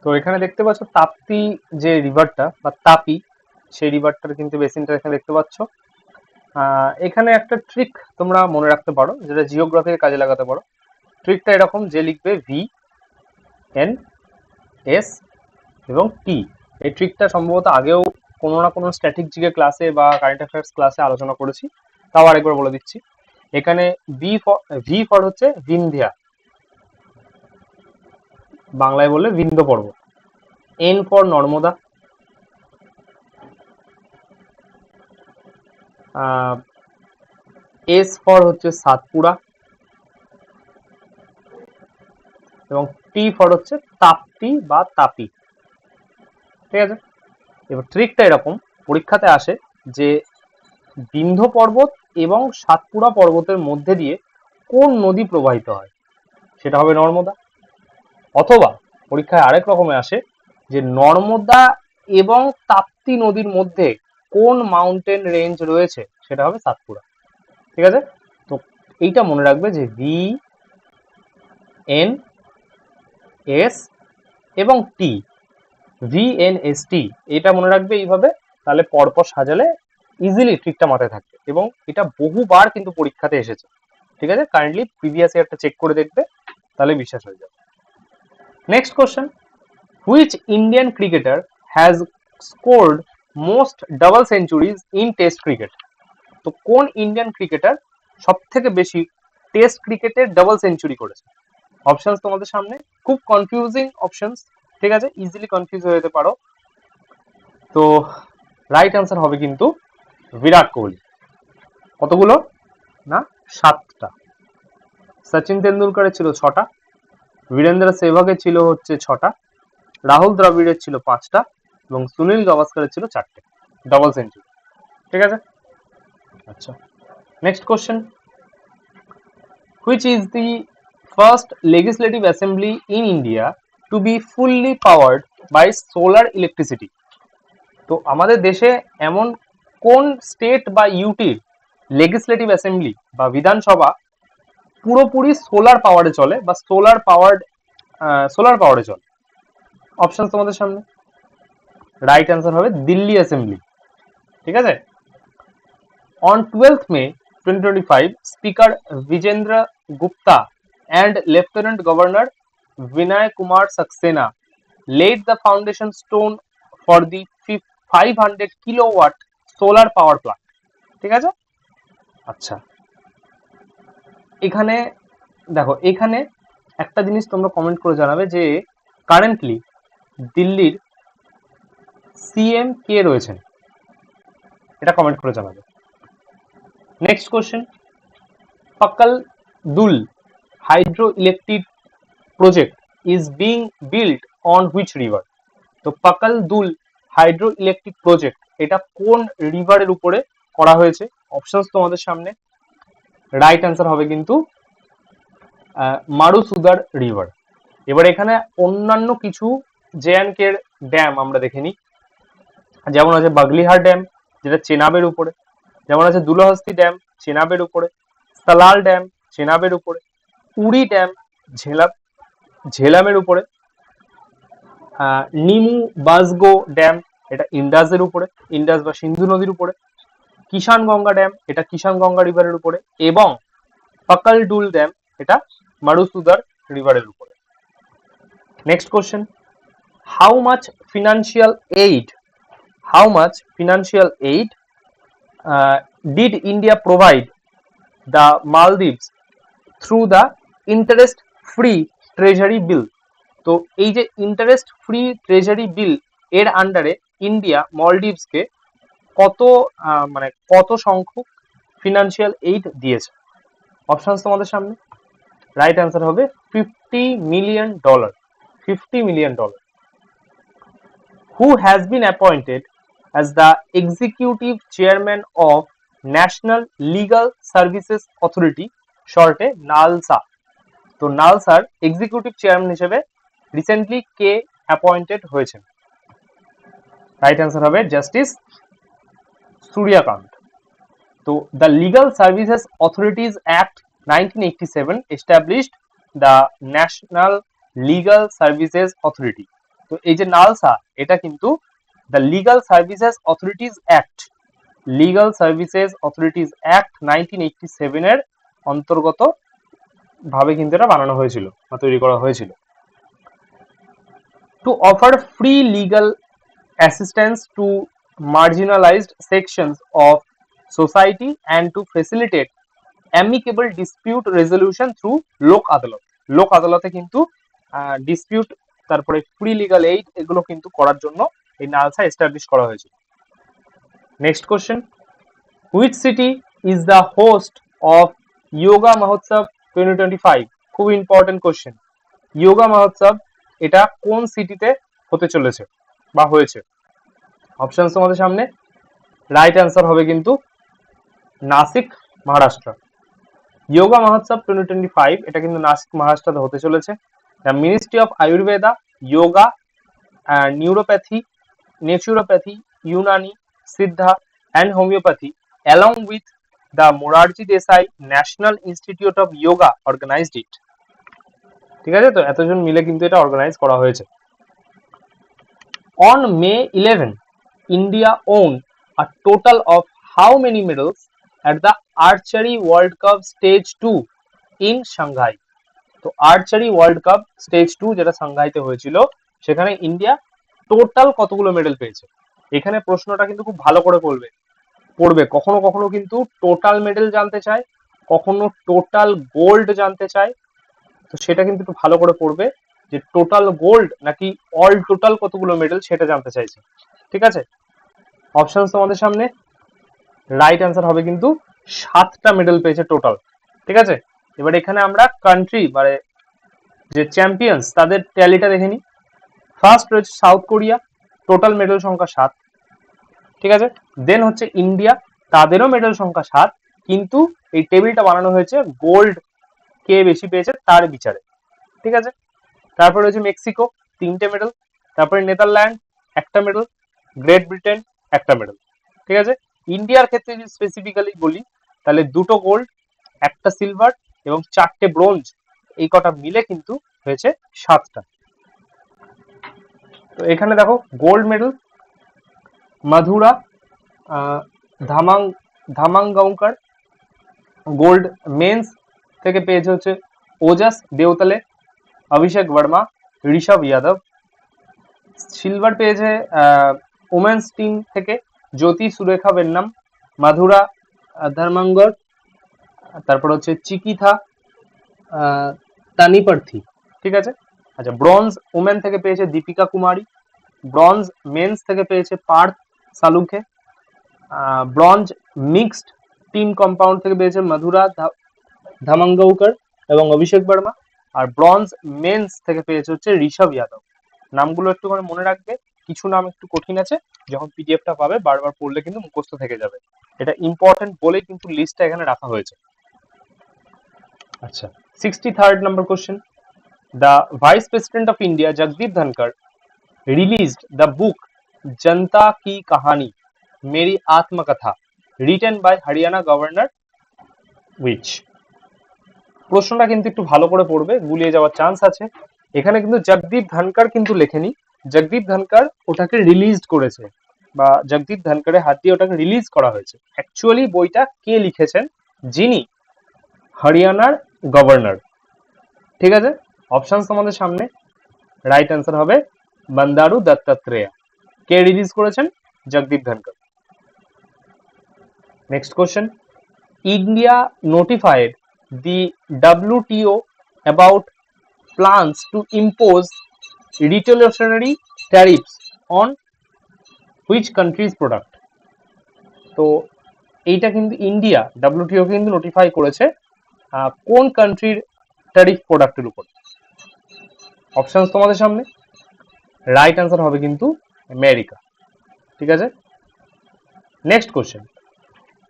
তো এখানে দেখতে পাচ্ছ তাপ্তি যে রিভারটা বা তাপি, সেই রিভারটার কিন্তু বেসিনটা এখানে দেখতে পাচ্ছ। এখানে একটা ট্রিক তোমরা মনে রাখতে পারো, যেটা জিওগ্রাফির কাজে লাগাতে পারো। ট্রিকটা এরকম, যে লিখবে ভি এন এস এবং টি। এই ট্রিকটা সম্ভবত আগেও কোনো না কোনো স্ট্যাটিক জিকে ক্লাসে বা কারেন্ট অ্যাফেয়ার্স ক্লাসে আলোচনা করেছি, তাও আরেকবার বলে দিচ্ছি। এখানে ভি ফর হচ্ছে ভিন্ধিয়া, বাংলায় বললে বিন্ধ্য পর্বত। N for Narmada, S for হচ্ছে সাতপুরা, এবং টি ফর হচ্ছে তাপ্তি বা তাপি। ঠিক আছে, এবার ট্রিকটা এরকম, পরীক্ষাতে আসে যে বিন্ধ্য পর্বত এবং সাতপুরা পর্বতের মধ্যে দিয়ে কোন নদী প্রবাহিত হয়, সেটা হবে নর্মদা। অথবা পরীক্ষায় আরেক রকমে আসে যে নর্মদা এবং তাপ্তি নদীর মধ্যে কোন মাউন্টেন রেঞ্জ রয়েছে, সেটা হবে সাতপুরা। ঠিক আছে, তো এইটা মনে রাখবে যে ভি এন এস এবং টি, ভিএনএসটি, এটা মনে রাখবে এইভাবে। তাহলে পরপর সাজালে ইজিলি ট্রিকটা মাথায় থাকবে, এবং এটা বহুবার কিন্তু পরীক্ষাতে এসেছে। ঠিক আছে, কাইন্ডলি প্রিভিয়াস ইয়ারটা চেক করে দেখবে, তাহলে বিশ্বাস হয়ে যাবে। Next question, which Indian cricketer has scored most double centuries in test cricket? তো কোন ইন্ডিয়ান ক্রিকেটার সব থেকে বেশি টেস্ট ক্রিকেটে ডাবল সেঞ্চুরি করেছে? অপশনস তোমাদের সামনে, খুব কনফিউজিং অপশনস। ঠিক আছে, ইজিলি কনফিউজ হয়ে যেতে পারো। তো রাইট অ্যান্সার হবে কিন্তু বিরাট কোহলি। কতগুলো না, 7টা। সচিন তেন্ডুলকারের ছিল 6টা, বীরেন্দ্র সেহবাগের ছিল হচ্ছে 6টা, রাহুল দ্রাবিড়ের ছিল 5টা, এবং সুনীল গাভাস্করের ছিল 4টে ডাবল সেঞ্চুরি। ঠিক আছে, আচ্ছা, next question, which is the first legislative assembly in India to be fully powered by solar electricity? তো আমাদের দেশে এমন কোন স্টেট বা ইউটির লেজিসলেটিভ অ্যাসেম্বলি বা বিধানসভা পুরোপুরি সোলার পাওয়ারে চলে বা সোলার পাওয়ারে চলে? অপশন তোমাদের সামনে, রাইট অ্যান্সার হবে দিল্লি অ্যাসেম্বলি। ঠিক আছে, on 12th May 2025, Speaker Vijendra Gupta and Lieutenant Governor Vinay Kumar Saxena laid the foundation stone for the 500 kilowatt solar power plant. ঠিক আছে, আচ্ছা, এখানে দেখো, এখানে একটা জিনিস তোমরা কমেন্ট করে জানাবে যে কারেন্টলি দিল্লির সিএম কে রয়েছেন, এটা কমেন্ট করে জানাবে। নেক্সট কোশ্চেন, পাকাল দুল hydroelectric project is being built on which river? তো পাকাল দুল হাইড্রো ইলেকট্রিক প্রজেক্ট, এটা কোন রিভারের উপরে করা হয়েছে? অপশনস তোমাদের সামনে, রাইট অ্যান্সার হবে কিন্তু মারুসুদার রিভার। এবার এখানে অন্যান্য কিছু জেএনকে ড্যাম আমরা দেখে নিই, যেমন আছে বাগলিহার ড্যাম, যেটা চেনাবের উপরে, যেমন আছে দুলহস্তি ড্যাম চেনাবের উপরে, সালাল ড্যাম চেনাবের উপরে, উড়ি ড্যাম ঝেলামের উপরে, নিমু বাসগো ড্যাম, এটা ইন্ডাসের উপরে, ইন্ডাস বা সিন্ধু নদীর উপরে, কিষান গঙ্গা ড্যাম, এটা কিষান গঙ্গা রিভারের উপরে, এবং পাকাল ডুল ড্যাম, এটা মারুসুদার রিভারের উপরে। Next question, how much financial aid did India provide the Maldives through the interest free treasury bill? তো এই যে ইন্টারেস্ট ফ্রি ট্রেজারি বিল এর আন্ডারে ইন্ডিয়া মলডিভসকে কত সংখ্যক ফিনান্সিয়াল এইড দিয়েছে? অপশনস তোমাদের সামনে, রাইট অ্যান্সার হবে $50 million। $50 million। Who has been appointed as the executive chairman of National Legal Services Authority, short এ নালসা? তো নালসার এক্সিকিউটিভ চেয়ারম্যান হিসেবে রিসেন্টলি কে অ্যাপয়েন্টেড হয়েছেন? রাইট অ্যান্সার হবে জাস্টিস সূর্যকান্ত। তো the legal services authorities act 1987 established the National Legal Services Authority, তো এই যে নালসা, এটা কিন্তু the legal services authorities act, legal services authorities act 1987 এর অন্তর্গত ভাবে কিন্তু এটা বানানো হয়েছিল বা তৈরি করা হয়েছিল। To offer free legal assistance two marginalized sections of society and to facilitate amicable dispute resolution through লোক আদালত। লোক আদালতে কিন্তু ডিসপিউট, তারপরে ফ্রি লিগাল এইড, এগুলো কিন্তু করার জন্য এই নালসা এস্টাবলিশ করা হয়েছিল। Next question, which city is the host of yoga Mahotsav 2025? খুব ইম্পর্টেন্ট কোশ্চেন। যোগা মহোৎসব এটা কোন সিটিতে হতে চলেছে বা হয়েছে? অপশন তোমাদের সামনে, রাইট অ্যান্সার হবে কিন্তু নাসিক, মহারাষ্ট্র। যোগা মহোৎসব 2025 এটা কিন্তু নাসিক, মহারাষ্ট্রতে হতে চলেছে। The ministry of Ayurveda, yoga, neuropathy, naturopathy, Unani, Siddha and homeopathy along with the Morarji Desai national institute of yoga organised it. ঠিক আছে, তো এতজন মিলে কিন্তু এটা অর্গানাইজ করা হয়েছে। On May 11, India won a total of how many medals at the Archery World Cup Stage 2 in Shanghai? তো আর্চারি ওয়ার্ল্ড কাপ স্টেজ 2 যেটা সাংহাইতে হয়েছিল, সেখানে ইন্ডিয়া টোটাল কতগুলো মেডেল পেয়েছে? এখানে প্রশ্নটা কিন্তু খুব ভালো করে পড়বে। কখনো কখনো কিন্তু টোটাল মেডেল জানতে চায়, কখনো টোটাল গোল্ড জানতে চায়। তো সেটা কিন্তু একটু ভালো করে পড়বে যে টোটাল গোল্ড নাকি অল টোটাল কতগুলো মেডেল, সেটা জানতে চাইছে। ঠিক আছে, অপশন তোমাদের সামনে, রাইট অ্যান্সার হবে কিন্তু 7টা মেডেল পেয়েছে টোটাল। ঠিক আছে, এবার এখানে আমরা কান্ট্রি মানে যে চ্যাম্পিয়ন্স তাদের ট্যালিটা দেখে নিই। ফার্স্ট রয়েছে সাউথ কোরিয়া, টোটাল মেডেল সংখ্যা 7। ঠিক আছে, দেন হচ্ছে ইন্ডিয়া, তাদেরও মেডেল সংখ্যা 7, কিন্তু এই টেবিলটা বানানো হয়েছে গোল্ড কে বেশি পেয়েছে তার বিচারে। ঠিক আছে, তারপরে রয়েছে মেক্সিকো, 3টে মেডেল, তারপরে নেদারল্যান্ড 1টা মেডেল, গ্রেট ব্রিটেন 1টা মেডেল। ঠিক আছে, ইন্ডিয়ার ক্ষেত্রে যদি স্পেসিফিক্যালি বলি, তাহলে 2টো গোল্ড, 1টা সিলভার এবং 4টে ব্রোঞ্জ, এই কটা মিলে কিন্তু হয়েছে 7টা। তো এখানে দেখো গোল্ড মেডেল মাধুরা ধামাঙ্গাওকর, গোল্ড মেন্স থেকে পেয়েছে হচ্ছে ওজাস দেওতালে, অভিষেক বর্মা, ঋষভ যাদব। সিলভার পেয়েছে ওমেন্স টিম থেকে জ্যোতি সুরেখা বেন্নাম, মাধুরা ধর্মাঙ্গর, তারপর হচ্ছে চিকিথা তানিপার্থী। ঠিক আছে, আচ্ছা, ব্রোঞ্জ ওমেন থেকে পেয়েছে দীপিকা কুমারী, ব্রোঞ্জ মেন্স থেকে পেয়েছে Partha Salukhe, bronze mixed team compound থেকে পেয়েছে মাধুরা ধামাঙ্গাওকর এবং অভিষেক বর্মা, আর ব্রোঞ্জ মেন্স থেকে পেয়েছে হচ্ছে ঋষভ যাদব। নামগুলো একটু মনে রাখবে, কিছু নাম একটু কঠিন আছে, যখন পিডিএফটা পাবে বারবার পড়লে কিন্তু মুখস্থ থেকে যাবে। এটা ইম্পর্টেন্ট বলেই কিন্তু লিস্টটা এখানে রাখা হয়েছে। আচ্ছা, 63rd number question. The Vice President of India, Jagdeep Dhankar, released the book Janta Ki Kahani, Meri Atmakatha, written by Haryana Governor which? প্রশ্নটা কিন্তু একটু ভালো করে পড়বে, গুলিয়ে যাওয়ার চান্স আছে। এখানে কিন্তু জগদীপ ধনকর কিন্তু লেখেনি, জগদীপ ধনকর ওটাকে রিলিজ করেছে, বা জগদীপ ধনকরের হাত দিয়ে ওটাকে রিলিজ করা হয়েছে। অ্যাকচুয়ালি বইটা কে লিখেছেন? যিনি হরিয়ানার গভর্নর। ঠিক আছে, অপশন তোমাদের সামনে, রাইট অ্যান্সার হবে বন্দারু দত্তাত্রেয়া। কে রিলিজ করেছেন? Jagdeep Dhankhar. Next question, India notified the WTO about plans to impose retaliatory tariffs on which country's product? তো এইটা কিন্তু ইন্ডিয়া WTO কে কিন্তু নোটিফাই করেছে কোন কান্ট্রির ট্যারিফ প্রোডাক্টের উপর? অপশন তোমাদের সামনে, রাইট অ্যান্সার হবে কিন্তু আমেরিকা। ঠিক আছে, next question,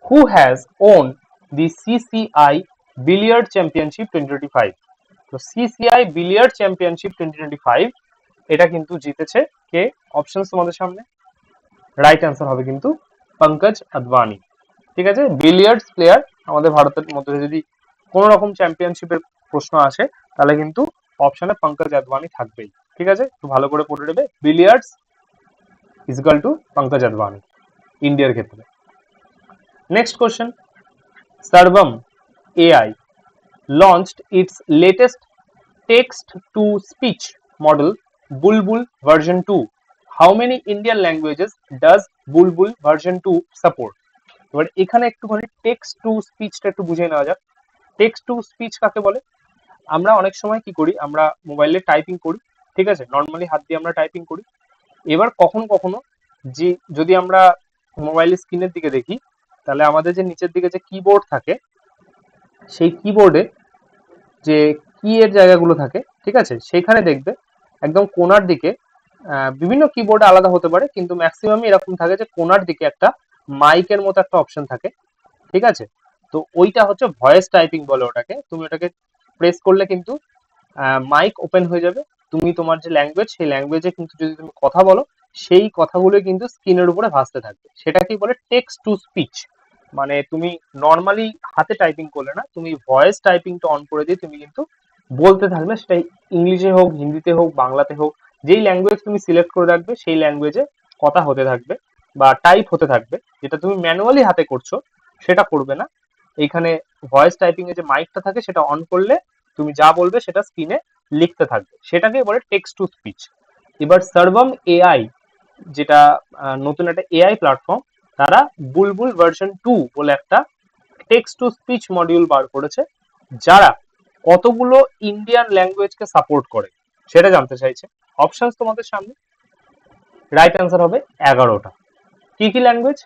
who has won the CCI billiard championship 2025? তো CCI বিলিয়ার্ড চ্যাম্পিয়নশিপ 2025 এটা কিন্তু জিতেছে কে? অপশন তোমাদের সামনে, রাইট অ্যান্সার হবে কিন্তু পঙ্কজ আদবানি। ঠিক আছে, বিলিয়ার্ডস প্লেয়ার আমাদের ভারতের মধ্যে যদি কোন রকম চ্যাম্পিয়নশিপের প্রশ্ন আসে, তাহলে কিন্তু অপশনে পঙ্কজ আদবানি থাকবেই। ঠিক আছে, একটু ভালো করে পড়ে নেবে। Billiards is equal to Pankaj Advani ইন্ডিয়ার ক্ষেত্রে। Next question, Sarvam AI launched its latest text to speech model Bulbul version 2. How many Indian languages does Bulbul version 2 support? এবার এখানে একটুখানি টেক্সট টু স্পিচটা একটু বুঝে নেওয়া যাক। টেক্সট টু স্পিচ কাকে বলে? আমরা অনেক সময় কি করি, আমরা মোবাইলে টাইপিং করি, ঠিক আছে, নর্মালি হাত দিয়ে আমরা টাইপিং করি। এবার কখনো কখনো যে যদি আমরা মোবাইলের স্ক্রিনের দিকে দেখি, তাহলে আমাদের যে নিচের দিকে যে কিবোর্ড থাকে, সেই কিবোর্ডে যে কি এর জায়গাগুলো থাকে, ঠিক আছে, সেইখানে দেখবে একদম কোনার দিকে, বিভিন্ন কিবোর্ডে আলাদা হতে পারে, কিন্তু ম্যাক্সিমামই এরকম থাকে যে কোনার দিকে একটা মাইকের মতো একটা অপশন থাকে, ঠিক আছে। তো ওইটা হচ্ছে ভয়েস টাইপিং বলে ওটাকে। তুমি ওটাকে প্রেস করলে কিন্তু মাইক ওপেন হয়ে যাবে, তুমি তোমার যে ল্যাঙ্গুয়েজ, সেই ল্যাঙ্গুয়েজে কিন্তু যদি তুমি কথা বলো, সেই কথাগুলো কিন্তু স্ক্রিনের উপরে ভাসতে থাকবে। সেটাকেই বলে টেক্সট টু স্পিচ। মানে তুমি নর্মালি হাতে টাইপিং করলে না, তুমি ভয়েস টাইপিংটা অন করে দিয়ে তুমি কিন্তু বলতে থাকবে, সেটা ইংলিশে হোক, হিন্দিতে হোক, বাংলাতে হোক, যেই ল্যাঙ্গুয়েজ তুমি সিলেক্ট করে রাখবে সেই ল্যাঙ্গুয়েজে কথা হতে থাকবে বা টাইপ হতে থাকবে। যেটা তুমি ম্যানুয়ালি হাতে করছো সেটা করবে না। এইখানে ভয়েস টাইপিং এ যে মাইকটা থাকে সেটা অন করলে তুমি যা বলবে সেটা স্ক্রিনে লিখতে থাকবে, সেটাকে বলে টেক্সট টু স্পিচ। এবার সার্ভাম এআই, যেটা নতুন একটা এআই প্ল্যাটফর্ম, তারা বুলবুল ভার্সন 2 বলে একটা টেক্সট টু স্পিচ মডিউল বার করেছে, যারা কতগুলো ইন্ডিয়ান ল্যাঙ্গুয়েজকে সাপোর্ট করে সেটা জানতে চাইছে। অপশনস তোমাদের সামনে, রাইট অ্যান্সার হবে 11টা। কি কি ল্যাঙ্গুয়েজ?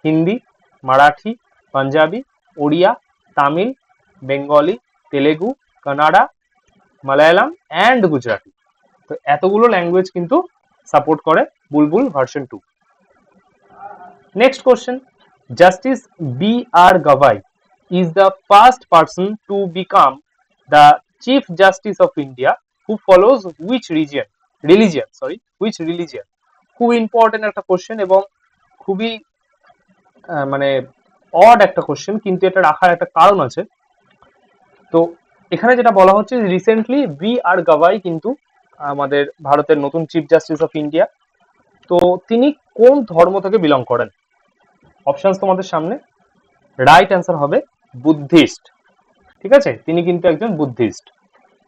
হিন্দি, মারাঠি, পাঞ্জাবি, ওড়িয়া, তামিল, বেঙ্গলি, তেলেগু, কানাডা, মালায়ালাম অ্যান্ড গুজরাটি। তো এতগুলো ল্যাঙ্গুয়েজ কিন্তু সাপোর্ট করে Bulbul version 2। Next question, justice B R Gavai is the first person to become the chief justice of India who follows which religion? খুব ইম্পর্টেন্ট একটা কোশ্চেন এবং খুবই মানে অড একটা কোশ্চেন, কিন্তু এটা রাখার একটা কারণ আছে। তো এখানে যেটা বলা হচ্ছে, রিসেন্টলি বি আর গাভাই কিন্তু আমাদের ভারতের নতুন চিফ জাস্টিস অফ ইন্ডিয়া। তো তিনি কোন ধর্ম থেকে বিলং করেন? অপশনস তোমাদের সামনে, রাইট অ্যান্সার হবে বুদ্ধিস্ট, ঠিক আছে, তিনি কিন্তু একজন বুদ্ধিস্ট।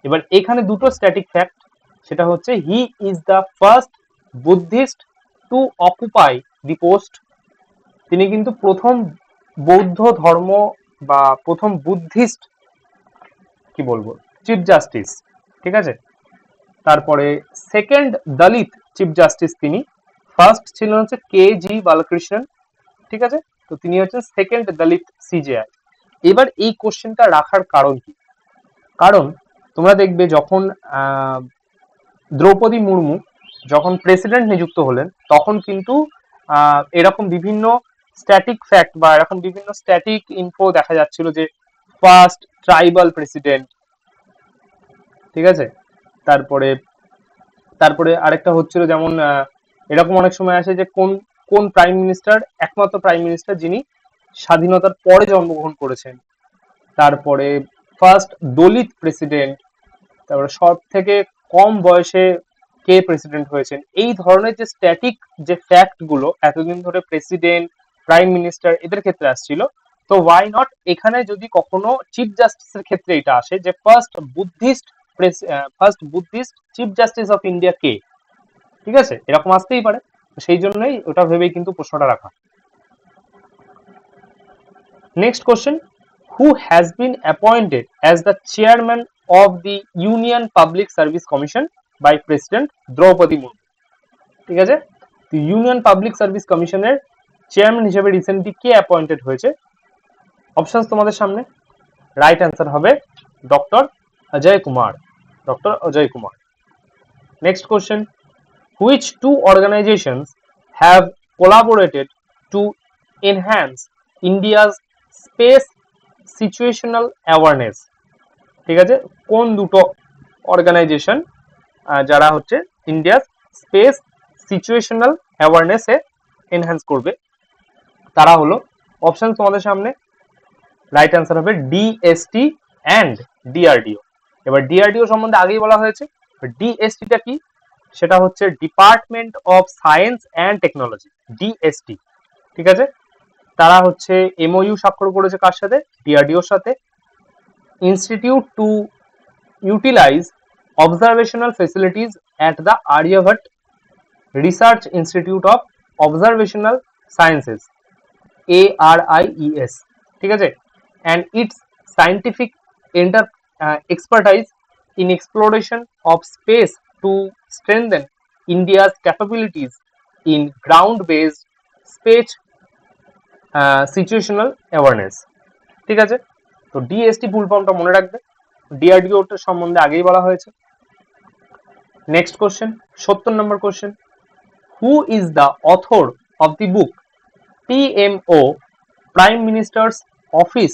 এবার এখানে দুটো স্ট্যাটিক ফ্যাক্ট, সেটা হচ্ছে he is the first Buddhist to occupy the post. তিনি কিন্তু প্রথম বৌদ্ধ ধর্ম বা প্রথম বুদ্ধিস্ট কি বলবো চিফ জাস্টিস, ঠিক আছে। তারপরে সেকেন্ড দলিত চিফ জাস্টিস তিনি, ফার্স্ট ছিলেন হচ্ছে কে জি বালকৃষ্ণন, ঠিক আছে। তো তিনি হচ্ছেন সেকেন্ড দলিত সিজেআই। এবার এই কোশ্চেনটা রাখার কারণ কি? কারণ তোমরা দেখবে যখন দ্রৌপদী মুর্মু যখন প্রেসিডেন্ট নিযুক্ত হলেন, তখন কিন্তু এরকম বিভিন্ন স্ট্যাটিক ফ্যাক্ট বা এরকম বিভিন্ন স্ট্যাটিক ইনফো দেখা যাচ্ছিল যে ফার্স্ট ট্রাইবাল প্রেসিডেন্ট, ঠিক আছে। তারপরে তারপরে আরেকটা হচ্ছিল যেমন এরকম অনেক সময় আসে যে কোন কোন প্রাইম মিনিস্টার, একমাত্র প্রাইম মিনিস্টার যিনি স্বাধীনতার পরে জন্মগ্রহণ করেছেন। তারপরে ফার্স্ট দলিত প্রেসিডেন্ট, তারপরে সব থেকে কম বয়সে কে প্রেসিডেন্ট হয়েছেন। এই ধরনের যে স্ট্যাটিক যে ফ্যাক্ট গুলো এতদিন ধরে প্রেসিডেন্ট, প্রাইম মিনিস্টার এদের ক্ষেত্রে আসছিল, তো ওয়াই নট এখানে যদি কখনো চিফ জাস্টিসের ক্ষেত্রে এটা আসে যে first Buddhist chief justice of India কে, ঠিক আছে, এরকম আসতেই পারে। সেই জন্যই ওটা ভেবেই কিন্তু প্রশ্নটা রাখা। Next question, who has been appointed as the chairman of the Union Public Service Commission by President Droupadi Murmu, ঠিক আছে। তো ইউনিয়ন পাবলিক সার্ভিস কমিশনের চেয়ারম্যান হিসেবে রিসেন্টলি কে অ্যাপয়েন্টেড হয়েছে? অপশনস তোমাদের সামনে, রাইট অ্যান্সার হবে doctor Ajay Kumar, doctor Ajay Kumar. Next question, which two organizations have collaborated to enhance India's space situational awareness, ঠিক আছে, কোন দুটো অর্গানাইজেশন যারা হচ্ছে ইন্ডিয়ার স্পেস সিচুয়েশনাল অ্যাওয়ারনেস এ এনহ্যান্স করবে? তারা হলো, অপশন তোমাদের সামনে, রাইট অ্যান্সার হবে ডিএসটি অ্যান্ড ডিআরডিও। এবার ডিআরডিও সম্বন্ধে আগেই বলা হয়েছে, ডিএসটিটা কি? সেটা হচ্ছে department of science and technology, DST. ঠিক আছে, তারা হচ্ছে এমওইউ স্বাক্ষর করেছে কার সাথে? ডিআরডিওর সাথে। Institute to utilize observational facilities at the Aryabhatta research institute of observational sciences, ARIES। ঠিক আছে, and its scientific expertise in exploration of space to strengthen India's capabilities in ground-based space situational awareness। ঠিক আছে, তো ডিএসটি ফুল ফর্মটা মনে রাখবে, DRDO সম্বন্ধে আগেই বলা হয়েছে। Next question, 70 number question, who is the author of the book PMO, prime ministers office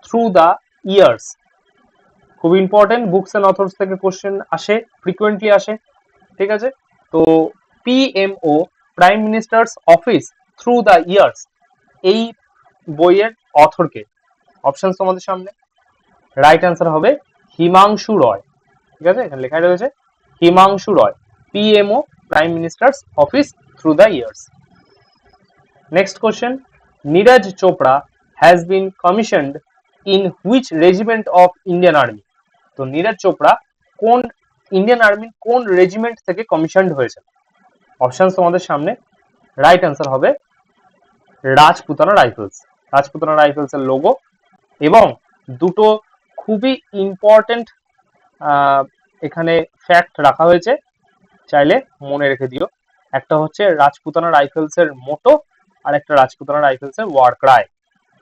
through the years? খুব ইম্পর্টেন্ট, বুকস অ্যান্ড অথর্স থেকে কোশ্চেন আসে, ফ্রিকুয়েন্টলি আসে। ঠিক আছে, তো PMO, prime ministers office through the years, এই বইয়ের অথরকে? Option তোমাদের সামনে, রাইট অ্যান্সার হবে হিমাংশু রয়। ঠিক আছে, এখানে লেখা রয়েছে হিমাংশু রয়, PMO, prime ministers office through the years. Next question, Neeraj Chopra has been commissioned in which regiment of Indian army? তো নীরজ চোপড়া কোন ইন্ডিয়ান আর্মির কোন রেজিমেন্ট থেকে কমিশনড হয়েছে? অপশন তোমাদের সামনে, রাইট অ্যান্সার হবে রাজপুতানা রাইফেলস। রাজপুতানা রাইফেলস এর লোগো এবং দুটো খুবই ইম্পর্টেন্ট এখানে ফ্যাক্ট রাখা হয়েছে, চাইলে মনে রেখে দিও। একটা হচ্ছে রাজপুতানা রাইফেলস এর মোটো, আর একটা রাজপুতানা রাইফেলস এর ওয়ার ক্রাই।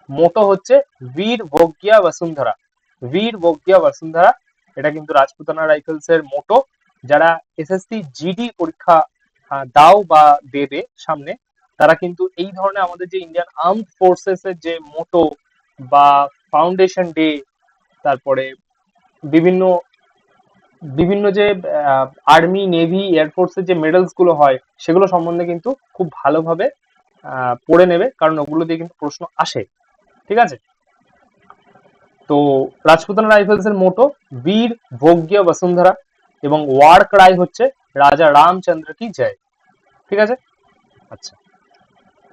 মোটো হচ্ছে বীর ভোগ্যা বসুন্ধরা, বীর ভোগ্যা বসুন্ধরা, এটা কিন্তু রাজপুতানা রাইফেলস এর মোটো। যারা এসএসসি জিডি পরীক্ষা দাও বা দেবে সামনে, তারা কিন্তু এই ধরনের আমাদের যে ইন্ডিয়ান আর্মড ফোর্সেস এর যে মোটো বা ফাউন্ডেশন ডে, তারপরে বিভিন্ন বিভিন্ন যে আর্মি, নেভি, এয়ারফোর্সের যে মেডেলস গুলো হয়, সেগুলো সম্বন্ধে কিন্তু খুব ভালোভাবে পড়ে নেবে, কারণ ওগুলো দিয়ে কিন্তু প্রশ্ন আসে। ঠিক আছে, তো রাজপুতানা রাইফেলস এর মোটো বীর ভোগ্য বসুন্ধরা এবং ওয়ার ক্রাই হচ্ছে রাজা রামচন্দ্র কি জয়। ঠিক আছে, আচ্ছা,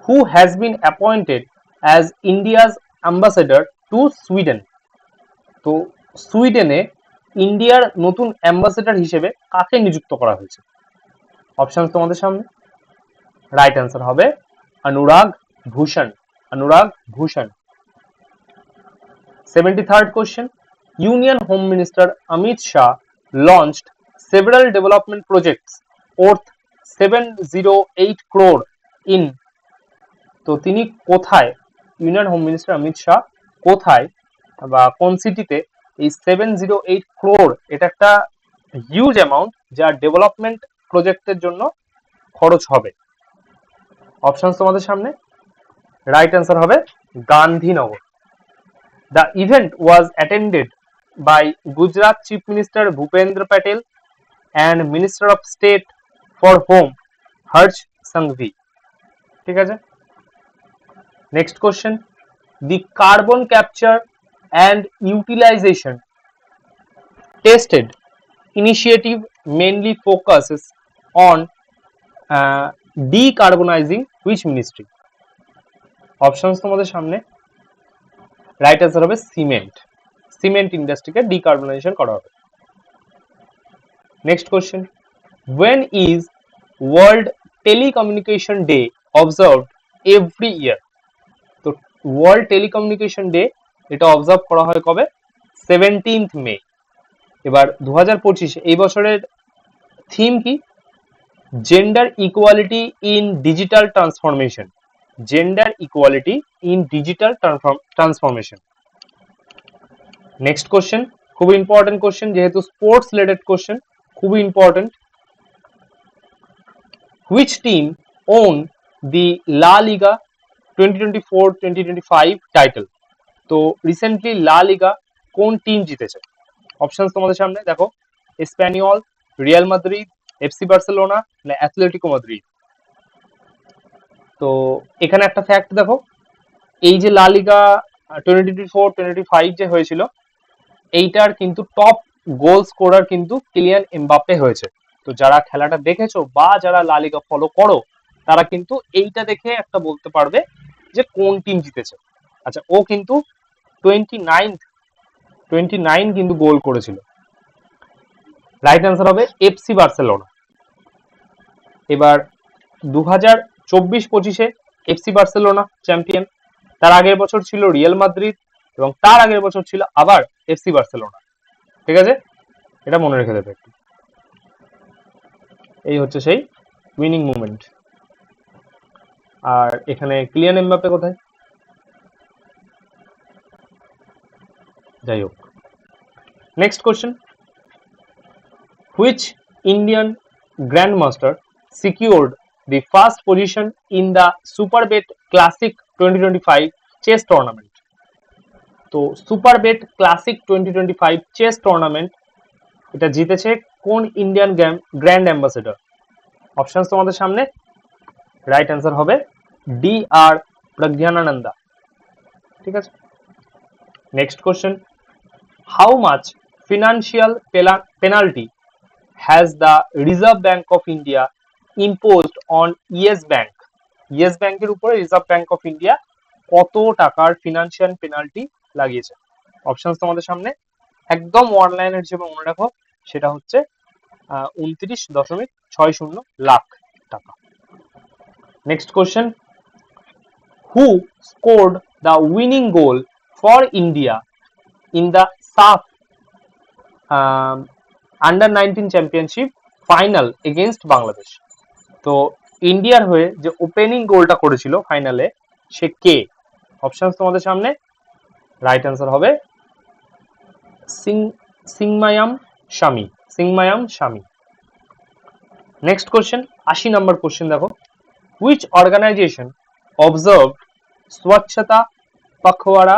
who has been appointed as India's ambassador to Sweden? তো সুইডেনে ইন্ডিয়ার নতুন অ্যাম্বাসেডর হিসেবে কাকে নিযুক্ত করা হয়েছে? অপশন তোমাদের সামনে, রাইট অ্যান্সার হবে অনুরাগ ভূষণ, অনুরাগ ভূষণ। 73rd question, Union Home Minister Amit Shah launched several development projects worth 708 crore in, তো তিনি কোথায়, union home minister Amit Shah কোথায় বা কোন সিটিতে এই 708 ক্রোর, এটা একটা হিউজ অ্যামাউন্ট যা ডেভেলপমেন্ট প্রজেক্টের জন্য খরচ হবে? অপশন তোমাদের সামনে, রাইট অ্যান্সার হবে Gandhinagar. The event was attended by Gujarat Chief Minister Bhupendra Patel and Minister of State for Home Harsh Sanghvi। ঠিক আছে, next question, the carbon capture and utilization tested initiative mainly focuses on decarbonizing which ministry? Options তোমাদের সামনে, right answer হবে cement, cement ইন্ডাস্ট্রিকে decarbonisation করা হবে। Next question, when is world telecommunication day observed every year? তো world telecommunication day এটা observe করা হয় কবে? 17th মে। এবার 2025 এই বছরের থিম কি? Gender equality in digital transformation, gender equality in digital transformation. Next question, খুব ইম্পর্টেন্ট কোশ্চেন, যেহেতু স্পোর্টস রিলেটেড কোশ্চেন, খুবই ইম্পর্টেন্ট। হুইচ টিম ওন দি লা লিগা 2024-2025 টাইটেল? তো রিসেন্টলি লা লিগা কোন টিম জিতেছে? অপশন তোমাদের সামনে দেখো, স্প্যানিওল, রিয়াল মাদ্রিদ, এফসি বার্সেলোনা না অ্যাথলেটিকো মাদ্রিদ। তো এখানে একটা ফ্যাক্ট দেখো, এই যে লা লিগা 2024-2025 যে হয়েছিল, এইটার কিন্তু টপ গোল স্কোরার কিন্তু কিলিয়ান এমবাপ্পে হয়েছে। তো যারা খেলাটা দেখেছো বা যারা লা লিগা ফলো করো তারা কিন্তু এইটা দেখে একটা বলতে পারবে যে কোন টিম জিতেছে। আচ্ছা, ও কিন্তু 29 কিন্তু গোল করেছিল। রাইট অ্যান্সার হবে এফসি বার্সেলোনা। এবার 2024-25-এ এফসি বার্সেলোনা চ্যাম্পিয়ন। তার আগের বছর ছিল রিয়াল মাদ্রিদ এবং তার আগের বছর ছিল আবার এফসি বার্সেলোনা। ঠিক আছে, এটা মনে রেখে দেবে একটু। এই হচ্ছে সেই উইনিং মুভমেন্ট। আর এখানে কিলিয়ান এমবাপ্পে কোথায়? যাই হোক, next question, which Indian grandmaster secured the first position in the Superbet Classic 2025 chess tournament? তো সুপারবেট ক্লাসিক 2025 চেস টুর্নামেন্ট এটা জিতেছে কোন ইন্ডিয়ান গ্র্যান্ড অ্যাম্বাসেডর? অপশনস তোমাদের সামনে। রাইট অ্যান্সার হবে ডি আর প্রজ্ঞানানন্দা। ঠিক আছে, next question, how much financial penalty has the Reserve Bank of India imposed on Yes Bank? Yes Bank এর উপরে রিজার্ভ ব্যাংক অফ ইন্ডিয়া কত টাকার ফিনান্সিয়াল পেনাল্টি লাগিয়েছে? অপশনস তোমাদের সামনে। একদম ওয়ান লাইনের হিসেবে মনে রাখো, সেটা হচ্ছে 29.60 লাখ টাকা। Next question, who scored the winning goal for India in the সাফ under-19 championship final against Bangladesh? তো ইন্ডিয়ার হয়ে যে ওপেনিং গোলটা করেছিল ফাইনালে, সে কে? অপশনস তোমাদের সামনে। রাইট অ্যান্সার হবে সিংমায়াম শামি। নেক্সট কোশ্চেন, 80 নম্বর কোশ্চেন দেখো, হুইচ অর্গানাইজেশন অবজার্ভড স্বচ্ছতা পখওয়াড়া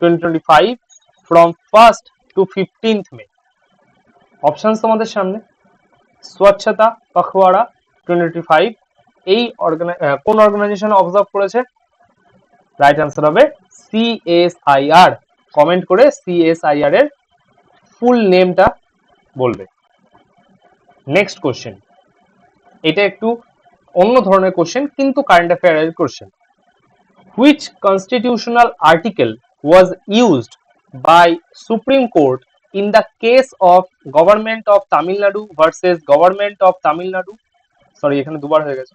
2025 from 1st to 15th May? Options তোমাদের সামনে। স্বচ্ছতা পখওয়াড়া 2025 এই কোন অর্গানাইজেশন অবজার্ভ করেছে? রাইট অ্যান্সার হবে সিএসআইআর। কমেন্ট করে সিএসআইআর এর ফুল নেমটা বলবে। নেক্সট কোশ্চেন, এটা একটু অন্য ধরনের কোশ্চেন কিন্তু কারেন্ট অ্যাফেয়ারের question. Which constitutional article was used by supreme court in the case of government of Tamil Nadu versus government of Tamil Nadu, sorry এখানে দুবার হয়ে গেছে,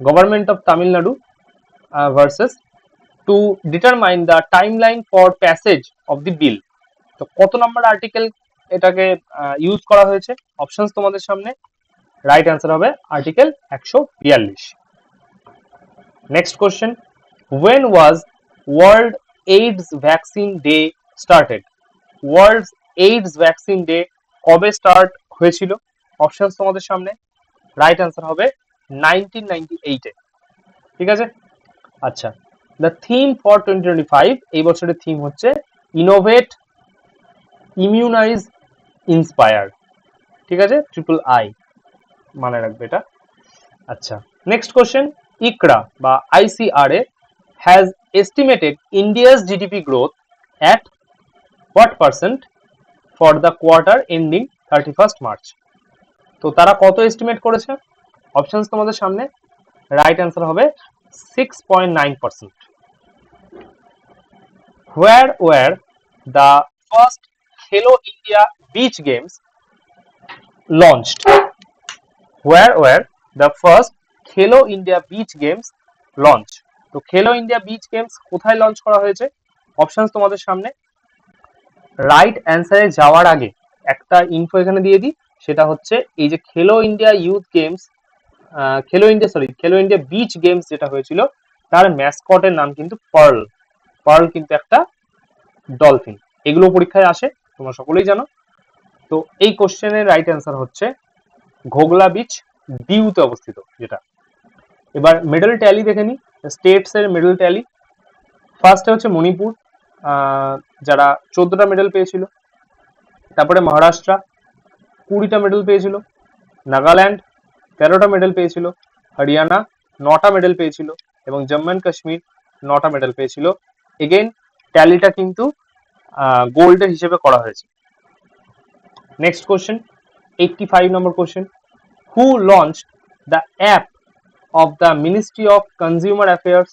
government of Tamil Nadu versus to determine the timeline for passage of the bill? তো কত নম্বর article এটাকে use করা হয়েছে? Options তোমাদের সামনে। রাইট অ্যান্সার হবে article 142। Next question, when was World AIDS Vaccine Day started? World AIDS vaccine day কবে start হয়েছিল? অপশনস তোমাদের সামনে। রাইট অ্যান্সার হবে 1998-এ। ঠিক আছে, আচ্ছা, দ্য থিম ফর 2025 এই বছরের থিম হচ্ছে ইনোভেট, ইমিউনাইজ, ইন্সপায়ার। ঠিক আছে, III মানে রাখবে এটা। আচ্ছা, নেক্সট কোশ্চেন, ইকরা বা ICRA has estimated India's GDP growth at what percent for the quarter ending 31st March? তো তারা কত এস্টিমেট করেছে? অপশনস তোমাদের সামনে। রাইট অ্যান্সার হবে 6.9%। Where were the first Khelo India Beach Games launched? Where were the first Khelo India Beach Games launched? তো খেলো India beach games কোথায় লঞ্চ করা হয়েছে? অপশনস তোমাদের সামনে। রাইট অ্যান্সারে যাওয়ার আগে একটা ইনফো এখানে দিয়ে দিই, সেটা হচ্ছে এই যে খেলো ইন্ডিয়া ইউথ গেমস, খেলো ইন্ডিয়া বিচ গেমস যেটা হয়েছিল, তার ম্যাসকটের নাম কিন্তু পার্ল কিন্তু একটা ডলফিন। এগুলো পরীক্ষায় আসে, তোমরা সকলেই জানো। তো এই কোশ্চেনের রাইট অ্যান্সার হচ্ছে ঘোগলা বিচ, দিউতে অবস্থিত যেটা। এবার মেডেল ট্যালি দেখে নি, স্টেটস এর মেডেল ট্যালি। ফার্স্টে হচ্ছে মণিপুর, যারা 14টা মেডেল পেয়েছিল। তারপরে মহারাষ্ট্র 20টা মেডেল পেয়েছিল, নাগাল্যান্ড 13টা মেডেল পেয়েছিল, হরিয়ানা 9টা মেডেল পেয়েছিল এবং জম্মু অ্যান্ড কাশ্মীর 9টা মেডেল পেয়েছিল। এগেইন ট্যালিটা কিন্তু গোল্ডের হিসেবে করা হয়েছে। Next question, 85 number question. Who launched the app of the Ministry of Consumer Affairs,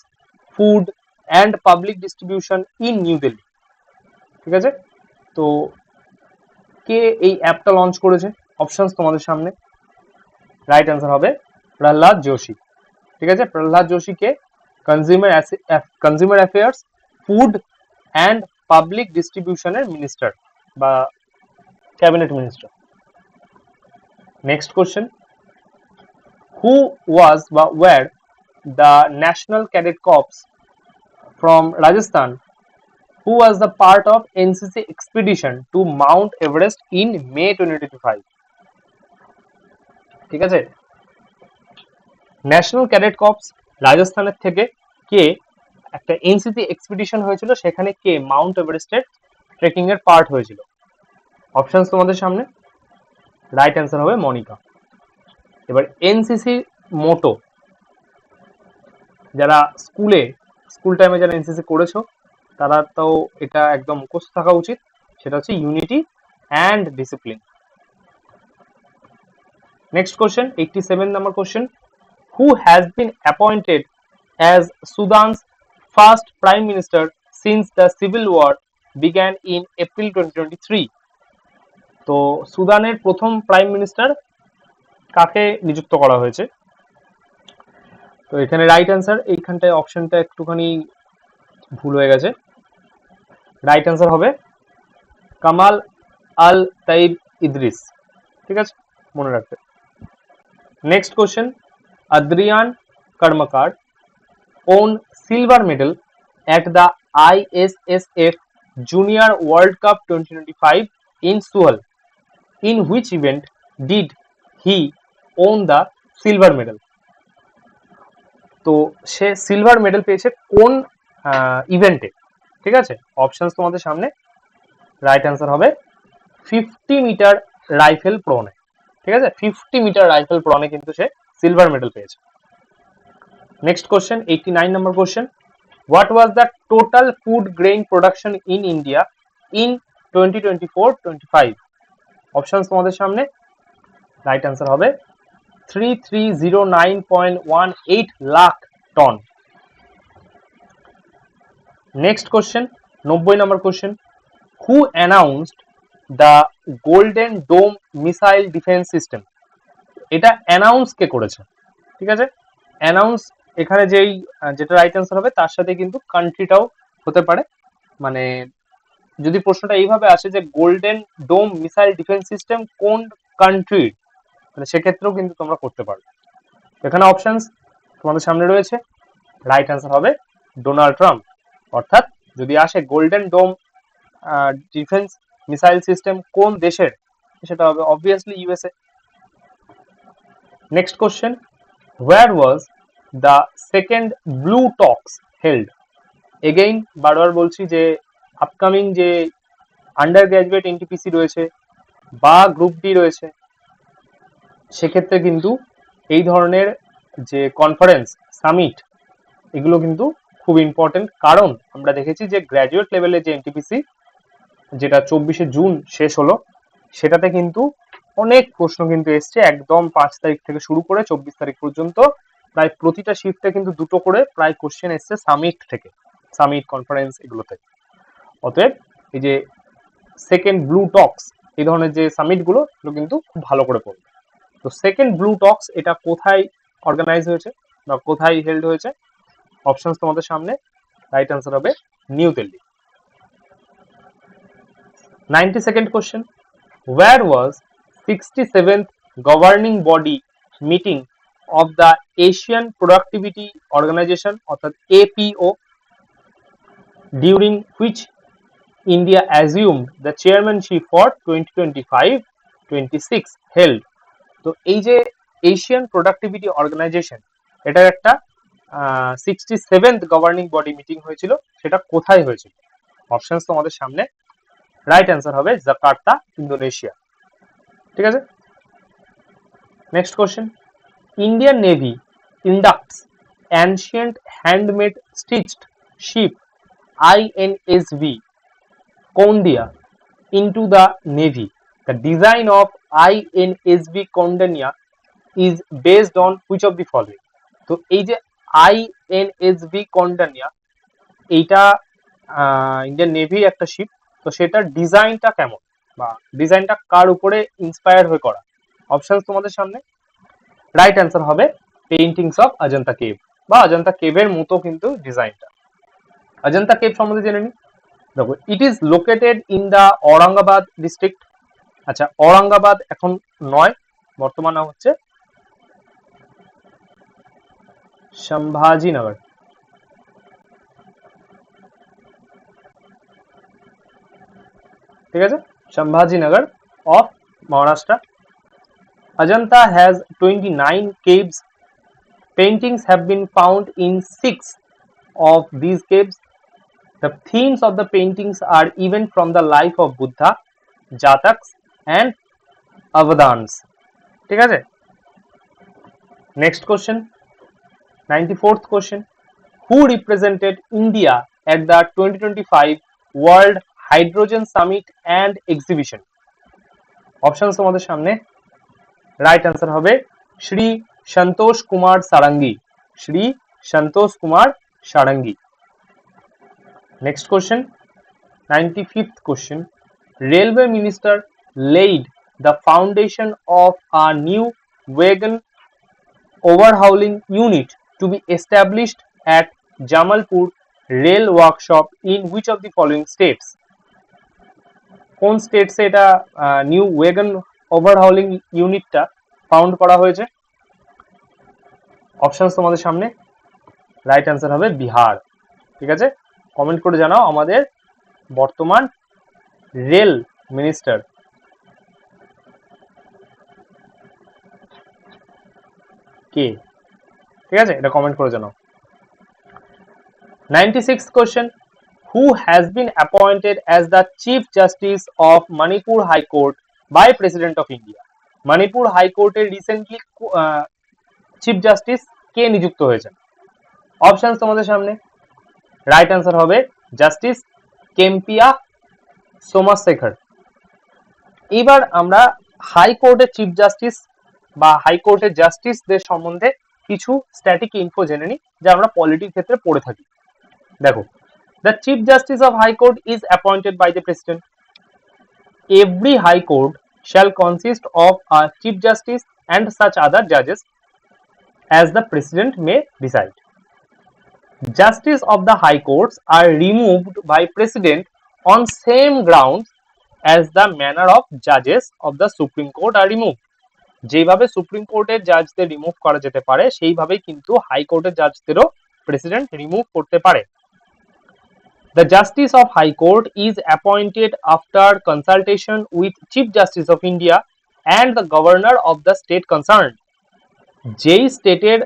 Food and Public Distribution in New Delhi? ঠিক আছে, তো কে এই অ্যাপটা লঞ্চ করেছে? অপশনস তোমাদের সামনে। রাইট অ্যান্সার হবে প্রহ্লাদ যোশী। ঠিক আছে, প্রহ্লাদ যোশী কে consumer affairs, food and public ডিস্ট্রিবিউশনের মিনিস্টার বা cabinet minister. Next question, who was বা were the National Cadet Corps from Rajasthan who was the part of NCC expedition to Mount Everest in May 2025? ঠিক আছে, national cadet corps রাজস্থানের থেকে কে একটা NCC expedition হয়েছিল, সেখানে কে Mount এভারেস্টের trekking এর পার্ট হয়েছিল? অপশনস তোমাদের সামনে। রাইট অ্যান্সার হবে মনিকা। এবার এনসিসি মোটো, যারা স্কুল টাইমে যারা এনসিসি করেছো তারা তো এটা একদম মুখস্থ থাকা উচিত, সেটা হচ্ছে unity and discipline. Next question, 87 number question, who has been appointed as Sudan's first prime minister since the civil war began in April 2023? তো সুদানের প্রথম প্রাইম মিনিস্টার কাকে নিযুক্ত করা হয়েছে? তো এখানে রাইট অ্যান্সার, এইখানটায় অপশনটা একটুখানি ভুল হয়ে গেছে। রাইট অ্যান্সার হবে কামাল আল তাইব ইদ্রিস। ঠিক আছে, মনে রাখবে। Next question, Adrian Karmakar won silver medal at the ISSF Junior World Cup 2025 in Seoul. In which event did he own the silver medal? তো সে সিলভার মেডেল পেয়েছে কোন ইভেন্টে? ঠিক আছে, অপশনস তোমাদের সামনে। রাইট অ্যান্সার হবে 50 মিটার রাইফেল প্রনে। ঠিক আছে, 50 মিটার রাইফেল প্রনে কিন্তু সে সিলভার মেডেল পেয়েছে। Next question, 89 number question, what was the total food grain production in India in 2024-25? Options তোমাদের সামনে। রাইট অ্যান্সার হবে 3309.18 lakh ton. Next question, 90 number question, who announced the golden dome missile defence system? এটা announce কে করেছে? ঠিক আছে, announce এখানে যেটা রাইট অ্যান্সার হবে তার সাথে কিন্তু কান্ট্রিটাও হতে পারে। মানে যদি প্রশ্নটা এইভাবে আসে যে golden dome missile defence system কোন কান্ট্রির, মানে সেক্ষেত্রেও কিন্তু তোমরা করতে পারবে। এখানে অপশনস তোমাদের সামনে রয়েছে। রাইট অ্যান্সার হবে ডোনাল্ড ট্রাম্প। অর্থাৎ যদি আসে golden dome defence missile system কোন দেশের, সেটা হবে obviously USA. Next question, where was the second blue talks held? Again বারবার বলছি যে আপকামিং যে আন্ডার গ্রাজুয়েট এনটিপিসি রয়েছে বা গ্রুপ ডি রয়েছে, সেক্ষেত্রে কিন্তু এই ধরনের যে কনফারেন্স সামিট এগুলো কিন্তু খুব ইম্পর্টেন্ট। কারণ আমরা দেখেছি যে গ্র্যাজুয়েট লেভেলের যে এনটিপিসি যেটা 24শে জুন শেষ হলো, সেটাতে কিন্তু অনেক প্রশ্ন কিন্তু এসছে, একদম 5 তারিখ থেকে শুরু করে 24 তারিখ পর্যন্ত প্রায় প্রতিটা শিফটে কিন্তু দুটো করে প্রায় কোশ্চেন এসছে সামিট থেকে, সামিট কনফারেন্স এগুলো থেকে। অতএব এই যে সেকেন্ড ব্লু টক্স এই ধরনের যে সামিট গুলো কিন্তু খুব ভালো করে পড়বে। তো সেকেন্ড ব্লু টক্স এটা কোথায় অর্গানাইজ হয়েছে বা কোথায় হেল্ড হয়েছে? অপশনস তোমাদের সামনে। রাইট অ্যান্সার হবে new Delhi. 92nd question, where was 67th governing body meeting of the Asian Productivity Organization অর্থাৎ APO, during which India assumed the chairmanship for 2025-26 held? তো এই যে এশিয়ান প্রোডাক্টিভিটি অর্গানাইজেশন, এটার একটা 67th গভর্নিং বডি মিটিং হয়েছিল, সেটা কোথায় হয়েছিল? অপশনস তোমাদের সামনে। রাইট অ্যান্সার হবে জাকার্তা, ইন্দোনেশিয়া। ঠিক আছে, next question, Indian navy inducts ancient handmade stitched ship INSV Kaundinya into the navy. The design of INSV Kaundinya is based on which of the following. তো এই যে আইএনএসবি কন্ডেনিয়া, এইটা ইন্ডিয়ান নেভির একটা শিপ। তো সেটার ডিজাইনটা কেমন বা ডিজাইনটা কার উপরে ইন্সপায়ার হয়ে করা? অপশন তোমাদের সামনে। রাইট অ্যান্সার হবে পেইন্টিংস অফ অজন্তা কেভ, বা অজন্তা কেভের মতো কিন্তু ডিজাইনটা। অজন্তা কেভ সম্বন্ধে জেনে নিই। দেখো, it is located in the Aurangabad district. আচ্ছা, औरंगाबाद এখন নয়, বর্তমানে হচ্ছে संभाजीनगर। ঠিক আছে, Sambhajinagar of Maharashtra. Ajanta has 29 caves. Paintings have been found in 6 of these caves. The themes of the paintings are events from the life of Buddha, Jataks and Avadans. ঠিক আছে, next question, 94th question. Who represented India at the 2025 World Hydrogen Summit and Exhibition? Options তোমাদের সামনে। Right answer হবে Shri Santosh Kumar Sarangi. Shri Santosh Kumar Sarangi. Next question, 95th question. Railway Minister laid the foundation of a new wagon overhauling unit to be established at Jamalpur Rail Workshop in which of the following states? কোন স্টেটসে এটা new ওয়েগন overhauling ইউনিটটা found করা হয়েছে? Options তোমাদের সামনে। Right answer হবে বিহার। ঠিক আছে, কমেন্ট করে জানাও আমাদের বর্তমান রেল মিনিস্টার কে। ঠিক আছে, এটা কমেন্ট করে জানাও। 96th question. Who has been appointed as the Chief Justice of Manipur High Court by President of India? Manipur হাইকোর্টের রিসেন্টলি চিফ জাস্টিস কে নিযুক্ত হয়েছেন? অপশনস তোমাদের সামনে। রাইট অ্যান্সার হবে জাস্টিস কেম্পিয়া সোমাশেখর। এবার আমরা হাইকোর্টের চিফ জাস্টিস বা হাইকোর্টের জাস্টিসদের সম্বন্ধে কিছু স্ট্যাটিক ইনফো জেনে নিই, যা আমরা পলিটির ক্ষেত্রে পড়ে থাকি। দেখো, the Chief Justice of High Court is appointed by the President. Every High Court shall consist of a Chief Justice and such other judges as the President may decide. Justice of the High Courts are removed by President on same grounds as the manner of judges of the Supreme Court are removed. যেভাবে supreme কোর্টের জাজদের remove করা যেতে পারে, সেইভাবেই কিন্তু হাইকোর্টের জাজদেরও president remove করতে পারে। The Justice of High Court is appointed after consultation with Chief Justice of India and the Governor of the state concerned. যেই স্টেটের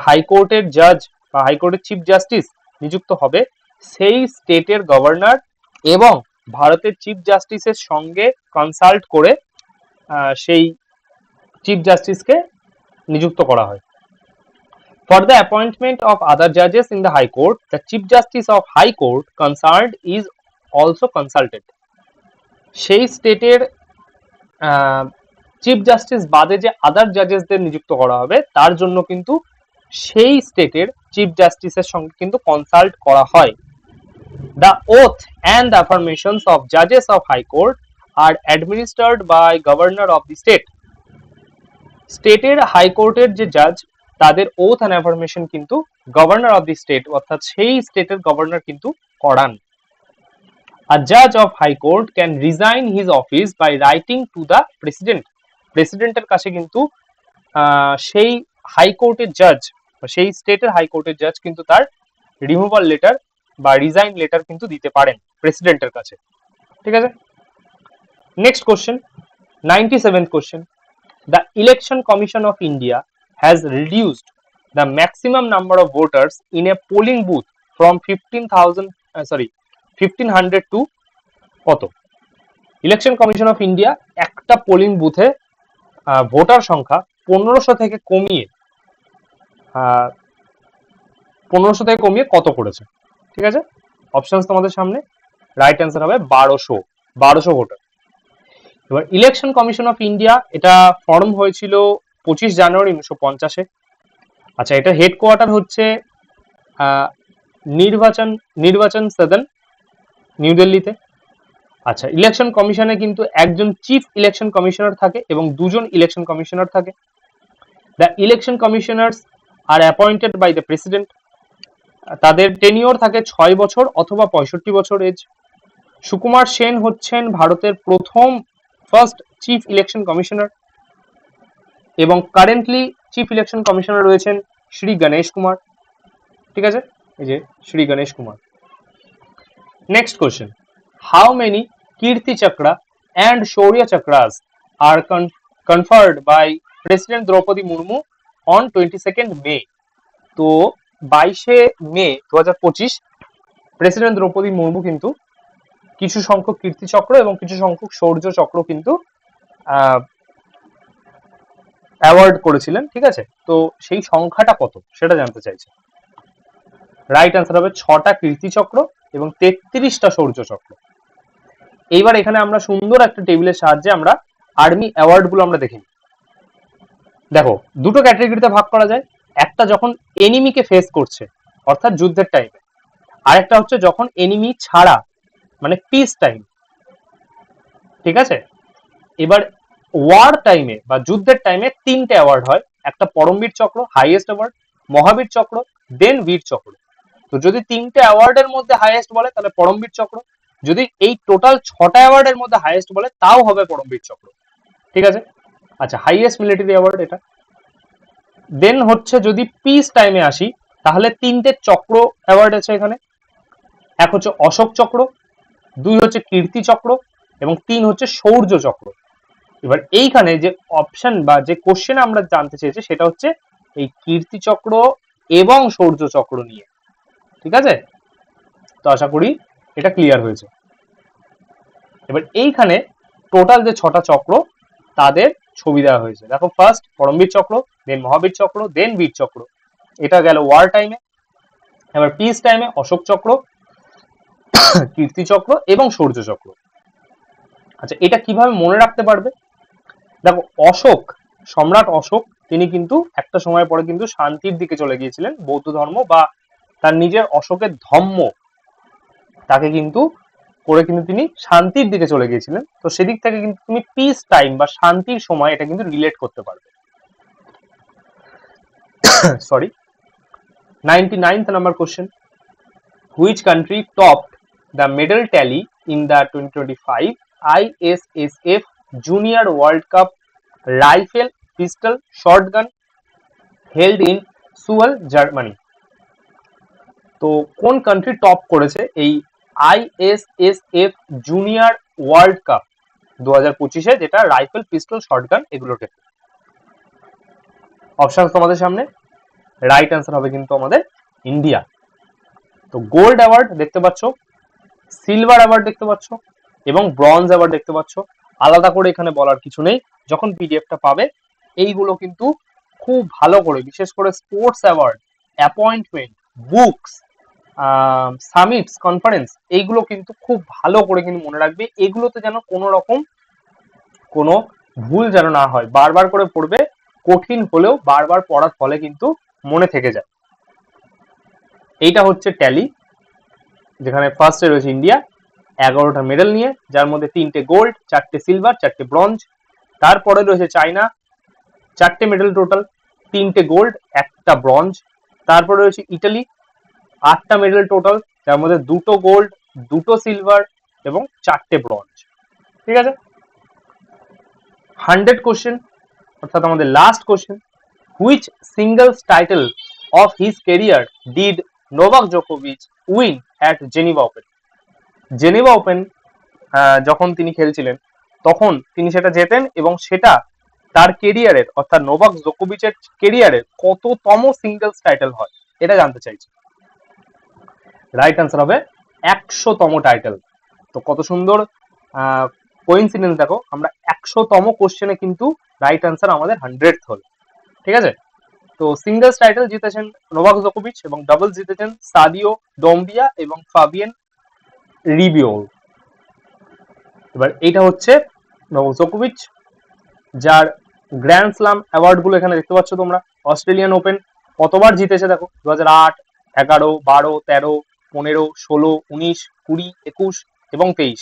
হাইকোর্টের জাজ বা হাইকোর্টের চিফ জাস্টিস নিযুক্ত হবে, সেই স্টেটের গভর্নর এবং ভারতের চিফ জাস্টিসের সঙ্গে কনসাল্ট করে সেই চিফ জাস্টিসকে নিযুক্ত করা হয়। For the appointment of other judges in the High Court, the Chief Justice of High Court concerned is also consulted. সেই স্টেটের চিফ জাস্টিস বাদে যে আদার জাজেসদের নিযুক্ত করা হবে, তার জন্য কিন্তু সেই স্টেটের চিফ জাস্টিসের সঙ্গে কিন্তু কনসাল্ট করা হয়। The oath and the affirmations of judges of High Court are administered by Governor of the state. স্টেটের হাইকোর্টের যে জাজ, তাদের ওথ অ্যান্ড অ্যাফার্মেশন কিন্তু গভর্নর অফ দি স্টেট, অর্থাৎ সেই স্টেটের গভর্নর কিন্তু করান। A judge of high court can resign his office by writing to the president. প্রেসিডেন্টের কাছে কিন্তু সেই হাইকোর্টের জাজ বা সেই স্টেটের হাইকোর্টের জাজ কিন্তু তার রিমুভাল লেটার বা রিজাইন লেটার কিন্তু দিতে পারেন প্রেসিডেন্টের কাছে। ঠিক আছে, next question, 97th question. The Election Commission of India has reduced the maximum number of voters in a polling booth from 1500 to কত? ইলেকশন কমিশন অফ ইন্ডিয়া একটা পোলিং বুথে ভোটার সংখ্যা 1500 থেকে কমিয়ে কত করেছে? ঠিক আছে, অপশনস তোমাদের সামনে। রাইট অ্যান্সার হবে 1200 ভোটার। এবার ইলেকশন কমিশন অফ ইন্ডিয়া, এটা ফর্ম হয়েছিল 25 জানুয়ারি 1950-এ। আচ্ছা, এটা হেডকোয়ার্টার হচ্ছে নির্বাচন নির্বাচন সদন, নিউ দিল্লিতে। আচ্ছা, ইলেকশন কমিশনে কিন্তু একজন চিফ ইলেকশন কমিশনার থাকে এবং দুজন ইলেকশন কমিশনার থাকে। The election commissioners are appointed by the president. তাদের টেনিওর থাকে 6 বছর অথবা 65 বছর এজ। সুকুমার সেন হচ্ছেন ভারতের প্রথম ফার্স্ট চিফ ইলেকশন কমিশনার এবং কারেন্টলি চিফ ইলেকশন কমিশনার রয়েছেন শ্রী গণেশ কুমার। ঠিক আছে, এই যে Shri Ganesh Kumar. Next question, how many Kirti Chakra and Shaurya Chakras are conferred by president Droupadi Murmu on 22 May? তো 22 মে 2025 প্রেসিডেন্ট দ্রৌপদী মুর্মু কিন্তু কিছু সংখ্যক কীর্তি চক্র এবং কিছু সংখ্যক শৌর্য চক্র কিন্তু অ্যাওয়ার্ড করেছিলেন। ঠিক আছে, তো সেই সংখ্যাটা কত সেটা জানতে চাইছে। রাইট অ্যান্সার হবে 6টা কীর্তি চক্র এবং 33টা শৌর্য চক্র। এইবার এখানে আমরা সুন্দর একটা টেবিলের সাহায্যে আমরা আর্মি অ্যাওয়ার্ড গুলো আমরা দেখি। দেখো, দুটো ক্যাটাগরিতে ভাগ করা যায়। একটা যখন এনিমিকে ফেস করছে অর্থাৎ যুদ্ধের টাইমে, আরেকটা হচ্ছে যখন এনিমি ছাড়া মানে পিস টাইম। ঠিক আছে, এবার ওয়ার টাইমে বা যুদ্ধের টাইমে 3টে অ্যাওয়ার্ড হয়। একটা পরমবীর চক্র, হাইয়েস্ট অ্যাওয়ার্ড, মহাবীর চক্র, দেন বীর চক্র। তো যদি 3টে অ্যাওয়ার্ডের মধ্যে হাইয়েস্ট বলে তাহলে পরমবীর চক্র, যদি এই টোটাল 6টা অ্যাওয়ার্ডের মধ্যে হাইয়েস্ট বলে তাও হবে পরমবীর চক্র। ঠিক আছে, আচ্ছা, হাইয়েস্ট মিলিটারি অ্যাওয়ার্ড এটা। দেন হচ্ছে যদি পিস টাইমে আসি তাহলে 3টে চক্র অ্যাওয়ার্ড আছে এখানে। এক হচ্ছে অশোক চক্র, 2 হচ্ছে কীর্তি চক্র এবং 3 হচ্ছে শৌর্য চক্র। এবার এইখানে যে অপশন বা যে কোশ্চেন আমরা জানতে চেয়েছি সেটা হচ্ছে এই কীর্তি চক্র এবং শৌর্য চক্র নিয়ে। ঠিক আছে, তো আশা করি এটা ক্লিয়ার হয়েছে। এবার এইখানে টোটাল যে 6টা চক্র তাদের ছবি দেওয়া হয়েছে। দেখো, ফার্স্ট পরমবীর চক্র, দেন মহাবীর চক্র, দেন বীর চক্র। এটা গেল ওয়ার টাইমে। এবার পিস টাইমে অশোক চক্র, কীর্তি চক্র এবং শৌর্য চক্র। আচ্ছা, এটা কিভাবে মনে রাখতে পারবে? দেখো, অশোক, সম্রাট অশোক, তিনি কিন্তু একটা সময় পরে কিন্তু শান্তির দিকে চলে গিয়েছিলেন। বৌদ্ধ ধর্ম বা তার নিজের অশোকের ধম্ম তাকে কিন্তু করে কিন্তু তিনি শান্তির দিকে চলে গিয়েছিলেন। তো সেদিক থেকে কিন্তু তুমি পিস টাইম বা শান্তির সময় এটা কিন্তু রিলেট করতে পারবে। Sorry, 99th number question, which country topped the medal tally in the 2025 ISSF junior world cup rifle pistol shotgun held in Suhl, Germany? তো কোন কান্ট্রি টপ করেছে এই ISSF জুনিয়র ওয়ার্ল্ড কাপ 2025-এ, যেটা রাইফেল পিস্টল শর্টগান এগুলোর ক্ষেত্রে? Option তোমাদের সামনে। রাইট অ্যান্সার হবে কিন্তু আমাদের ইন্ডিয়া। তো গোল্ড অ্যাওয়ার্ড দেখতে পাচ্ছ, সিলভার অ্যাওয়ার্ড দেখতে পাচ্ছ এবং ব্রঞ্জ অ্যাওয়ার্ড দেখতে পাচ্ছ। আলাদা করে এখানে বলার কিছু নেই। যখন পিডিএফটা পাবে এইগুলো কিন্তু খুব ভালো করে, বিশেষ করে sports award, appointment, books, summits, conference, এইগুলো কিন্তু খুব ভালো করে কিন্তু মনে রাখবে। এগুলোতে যেন কোনো রকম কোনো ভুল যেন না হয়। বারবার করে পড়বে, কঠিন হলেও বারবার পড়ার ফলে কিন্তু মনে থেকে যায়। এইটা হচ্ছে ট্যালি, যেখানে ফার্স্টে রয়েছে ইন্ডিয়া 11টা মেডেল নিয়ে, যার মধ্যে 3টে গোল্ড, 4টে সিলভার, 4টে ব্রঞ্জ। তারপরে রয়েছে চায়না, 4টে মেডেল টোটাল, 3টে গোল্ড, 1টা ব্রঞ্জ। তারপরে রয়েছে ইটালি, 8টা মেডেল টোটাল, যার মধ্যে 2টো গোল্ড, 2টো সিলভার এবং 4টে ব্রঞ্জ। ঠিক আছে, 100 কোশ্চেন, অর্থাৎ আমাদের last question, which singles title of his career did Novak জোকোভিচ win at Geneva Open? Geneva Open যখন তিনি খেলছিলেন তখন তিনি সেটা জেতেন এবং সেটা তার কেরিয়ারের অর্থাৎ নোভাক জোকোভিচের কেরিয়ারের কততম সিঙ্গলস টাইটেল হয় এটা জানতে চাইছি। রাইট অ্যান্সার হবে 100তম টাইটেল। তো কত সুন্দর কোইন্সিডেন্স, দেখো আমরা 100তম কোশ্চেনে কিন্তু রাইট অ্যান্সার আমাদের 100th হল। ঠিক আছে, তো সিঙ্গলস টাইটেল জিতেছেন নোভাক জোকোভিচ এবং ডাবল জিতেছেন সাদিও ডম্বিয়া এবং ফাবিয়ান রিবিওল। এবার এইটা হচ্ছে নোভাক জোকোভিচ, যার গ্র্যান্ড স্লাম অ্যাওয়ার্ড গুলো এখানে দেখতে পাচ্ছ তোমরা। অস্ট্রেলিয়ান ওপেন কতবার জিতেছে দেখো, 2008, 11, 12, 13, 15, 16, 19, 20, 21 এবং 23।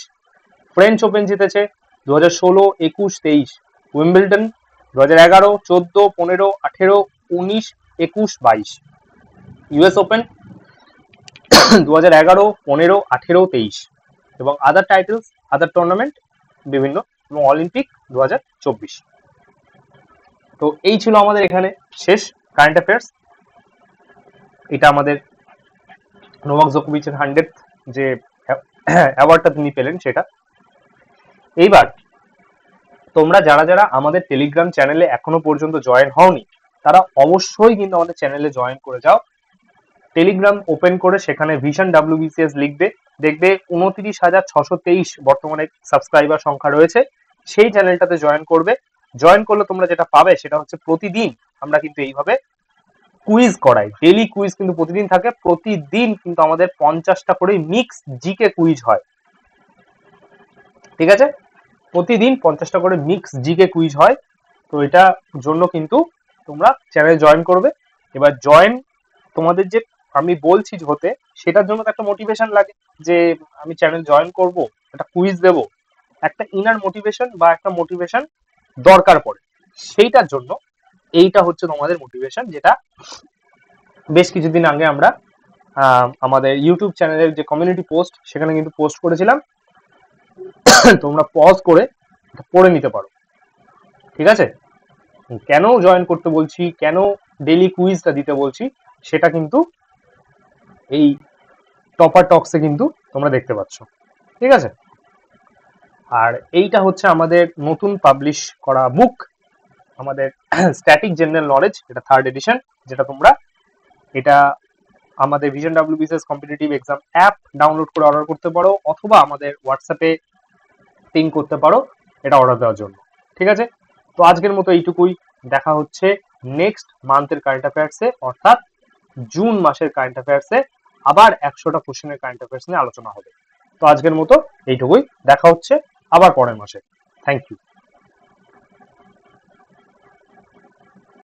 ফ্রেঞ্চ ওপেন জিতেছে 2016, 21, 23। উইম্বলডন 2011, 14, 15, 18, 19, 21, 22। ইউএস ওপেন 2011, 15, 18, 23 এবং আদার টাইটেলস, আদার টুর্নামেন্ট বিভিন্ন, এবং অলিম্পিক 2024। তো এই ছিল আমাদের এখানে শেষ কারেন্ট অ্যাফেয়ার্স। এটা আমাদের নোভাক জোকোভিচের 100th যে অ্যাওয়ার্ডটা তিনি পেলেন সেটা। এইবার তোমরা যারা যারা আমাদের টেলিগ্রাম চ্যানেলে এখনো পর্যন্ত জয়েন হওনি, তারা অবশ্যই কিন্তু আমাদের চ্যানেলে জয়েন করে যাও। টেলিগ্রাম ওপেন করে সেখানে ভিশন WBCS লিখবে, দেখবে 29,623 বর্তমানে সাবস্ক্রাইবার সংখ্যা রয়েছে। সেই চ্যানেলটাতে জয়েন করবে। জয়েন করলে তোমরা যেটা পাবে সেটা হচ্ছে প্রতিদিন আমরা কিন্তু এইভাবে কুইজ করাই। ডেইলি কুইজ কিন্তু প্রতিদিন থাকে। প্রতিদিন কিন্তু আমাদের 50টা করে মিক্স জিকে কুইজ হয়, ঠিক আছে? প্রতিদিন 50টা করে মিক্স জিকে কুইজ হয়। তো এটা জন্য কিন্তু তোমরা চ্যানেল জয়েন করবে। এবার জয়েন তোমাদের যে আমি বলছি হতে, সেটার জন্য তো একটা মোটিভেশন লাগে যে আমি চ্যানেল জয়েন করব, একটা কুইজ দেব, একটা ইনার মোটিভেশন বা একটা মোটিভেশন দরকার পড়ে। সেইটার জন্য এইটা হচ্ছে তোমাদের মোটিভেশন, যেটা বেশ কিছুদিন আগে আমরা আমাদের ইউটিউব চ্যানেলের যে কমিউনিটি পোস্ট সেখানে কিন্তু পোস্ট করেছিলাম। তোমরা পজ করে পড়ে নিতে পারো, ঠিক আছে? কেন জয়েন করতে বলছি, কেন ডেইলি কুইজটা দিতে বলছি, সেটা কিন্তু এই টপার টক্সে কিন্তু তোমরা দেখতে পাচ্ছ, ঠিক আছে? আর এইটা হচ্ছে আমাদের নতুন পাবলিশ করা বুক, আমাদের স্ট্যাটিক জেনারেল নলেজ, এটা 3rd এডিশন, যেটা তোমরা এটা আমাদের vision WBCS competitive exam app download করে অর্ডার করতে পারো, অথবা আমাদের হোয়াটসঅ্যাপে পিং করতে পারো এটা অর্ডার দেওয়ার জন্য, ঠিক আছে? তো আজকের মতো এইটুকুই। দেখা হচ্ছে নেক্সট মান্থের কারেন্ট অ্যাফেয়ার্সে, অর্থাৎ জুন মাসের কারেন্ট অ্যাফেয়ার্সে আবার 100টা কোশ্চেনের কারেন্ট অ্যাফেয়ার্স নিয়ে আলোচনা হবে। তো আজকের মতো এইটুকুই, দেখা হচ্ছে আবার পরের মাসে। Thank you.